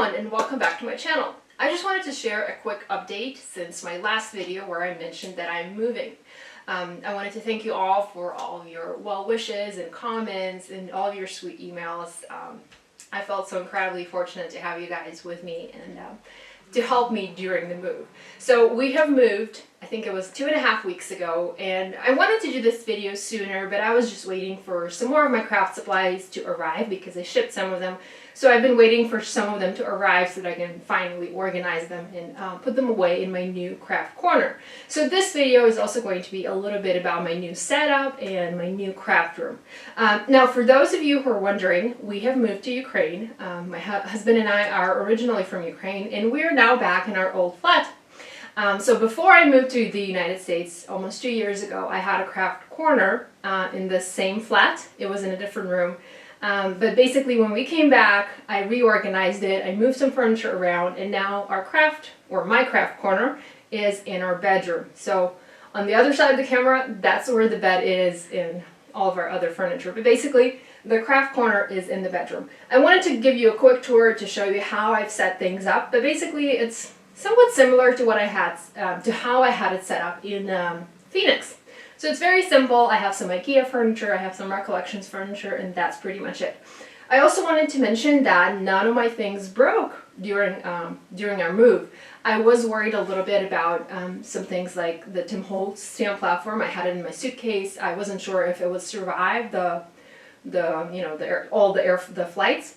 everyone, and welcome back to my channel. I just wanted to share a quick update since my last video where I mentioned that I'm moving. I wanted to thank you all for all of your well wishes and comments and all of your sweet emails. I felt so incredibly fortunate to have you guys with me and to help me during the move. So we have moved, I think it was 2.5 weeks ago, and I wanted to do this video sooner, but I was just waiting for some more of my craft supplies to arrive because I shipped some of them. So I've been waiting for some of them to arrive so that I can finally organize them and put them away in my new craft corner. So this video is also going to be a little bit about my new setup and my new craft room. Now, for those of you who are wondering, we have moved to Ukraine. My husband and I are originally from Ukraine, and we are now back in our old flat. So before I moved to the United States almost 2 years ago, I had a craft corner in the same flat. It was in a different room. But basically when we came back, I reorganized it, I moved some furniture around, and now our craft, or my craft corner, is in our bedroom. So on the other side of the camera, that's where the bed is in all of our other furniture. But basically, the craft corner is in the bedroom. I wanted to give you a quick tour to show you how I've set things up, but basically it's somewhat similar to what I had, to how I had it set up in Phoenix. So it's very simple. I have some IKEA furniture, I have some Recollections furniture, and that's pretty much it. I also wanted to mention that none of my things broke during our move. I was worried a little bit about some things like the Tim Holtz stand platform. I had it in my suitcase. I wasn't sure if it would survive the flights.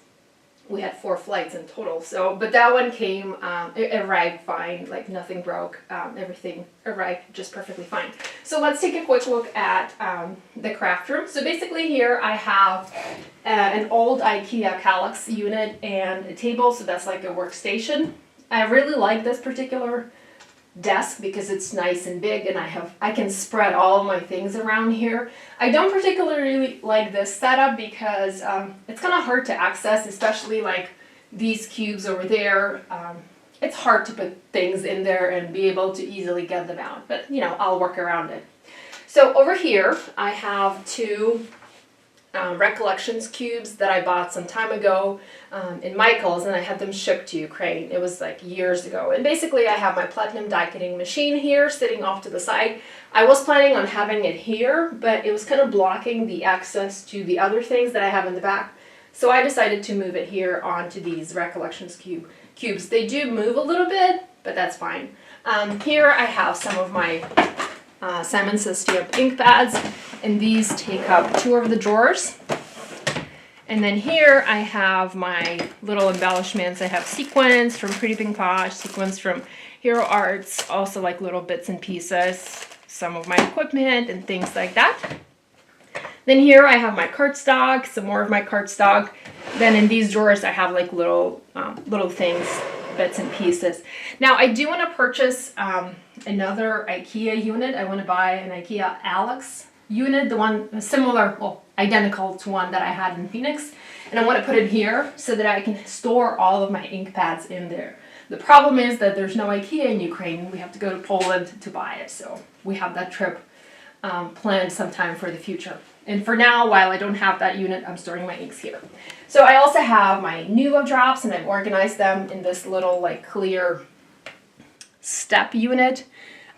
We had 4 flights in total, so, but that one came, it arrived fine, like nothing broke, everything arrived just perfectly fine. So let's take a quick look at the craft room. So basically here I have an old IKEA Kallax unit and a table, so that's like a workstation. I really like this particular desk because it's nice and big, and I can spread all of my things around here. I don't particularly like this setup because it's kind of hard to access, especially like these cubes over there. It's hard to put things in there and be able to easily get them out, but you know, I'll work around it. So over here I have 2 Recollections cubes that I bought some time ago in Michael's, and I had them shipped to Ukraine. It was like years ago. And basically I have my platinum die cutting machine here sitting off to the side. I was planning on having it here, but it was kind of blocking the access to the other things that I have in the back. So I decided to move it here onto these Recollections cubes. They do move a little bit, but that's fine. Here I have some of my Simon Says Stamp ink pads, and these take up 2 of the drawers. And then here I have my little embellishments. I have sequins from Pretty Pink Posh, sequins from Hero Arts, also like little bits and pieces, some of my equipment and things like that. Then here I have my cardstock, some more of my cardstock. Then in these drawers I have like little things, bits and pieces. Now I do want to purchase another IKEA unit. I want to buy an IKEA Alex unit, the one similar, well, identical to one that I had in Phoenix, and I want to put it here so that I can store all of my ink pads in there. The problem is that there's no IKEA in Ukraine. We have to go to Poland to buy it, so we have that trip planned sometime for the future. And for now, while I don't have that unit, I'm storing my inks here. So I also have my Nuvo drops, and I've organized them in this little like clear step unit.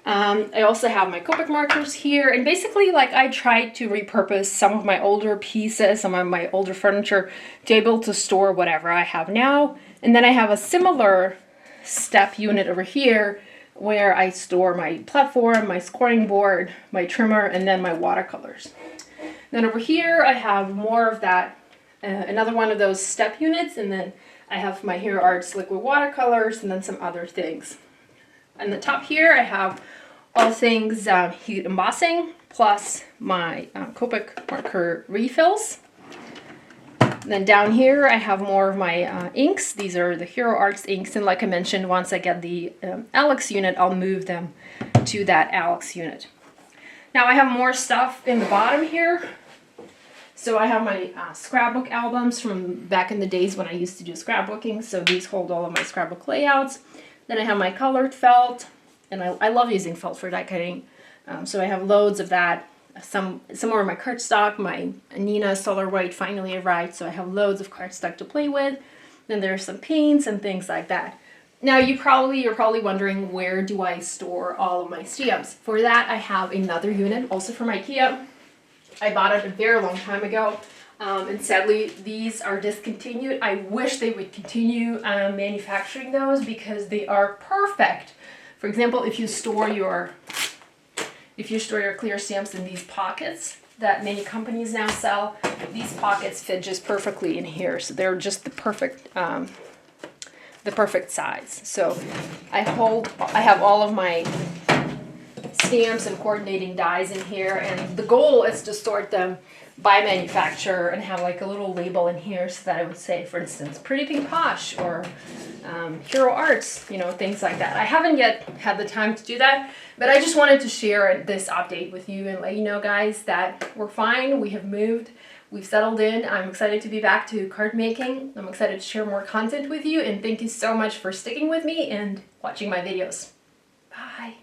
I also have my Copic markers here, and basically like I tried to repurpose some of my older pieces, some of my older furniture to be able to store whatever I have now. And then I have a similar step unit over here where I store my platform, my scoring board, my trimmer, and then my watercolors. Then over here I have more of that, another one of those step units, and then I have my Hero Arts liquid watercolors and then some other things. On the top here I have all things heat embossing, plus my Copic marker refills. And then down here I have more of my inks. These are the Hero Arts inks, and like I mentioned, once I get the Alex unit, I'll move them to that Alex unit. Now I have more stuff in the bottom here. So I have my scrapbook albums from back in the days when I used to do scrapbooking. So these hold all of my scrapbook layouts. Then I have my colored felt, and I love using felt for die cutting. So I have loads of that. Some more of my cardstock. My Nina Solar White finally arrived, so I have loads of cardstock to play with. Then there's some paints and things like that. Now you're probably wondering, where do I store all of my stamps? For that, I have another unit, also from IKEA. I bought it a very long time ago. And sadly, these are discontinued. I wish they would continue manufacturing those because they are perfect. For example, if you store your clear stamps in these pockets that many companies now sell, these pockets fit just perfectly in here. So they're just the perfect size. So I have all of my stamps and coordinating dies in here, and the goal is to sort them by manufacturer and have like a little label in here so that I would say, for instance, Pretty Pink Posh or Hero Arts, you know, things like that. I haven't yet had the time to do that, but I just wanted to share this update with you and let you know, guys, that we're fine. We have moved. We've settled in. I'm excited to be back to card making. I'm excited to share more content with you, and thank you so much for sticking with me and watching my videos. Bye.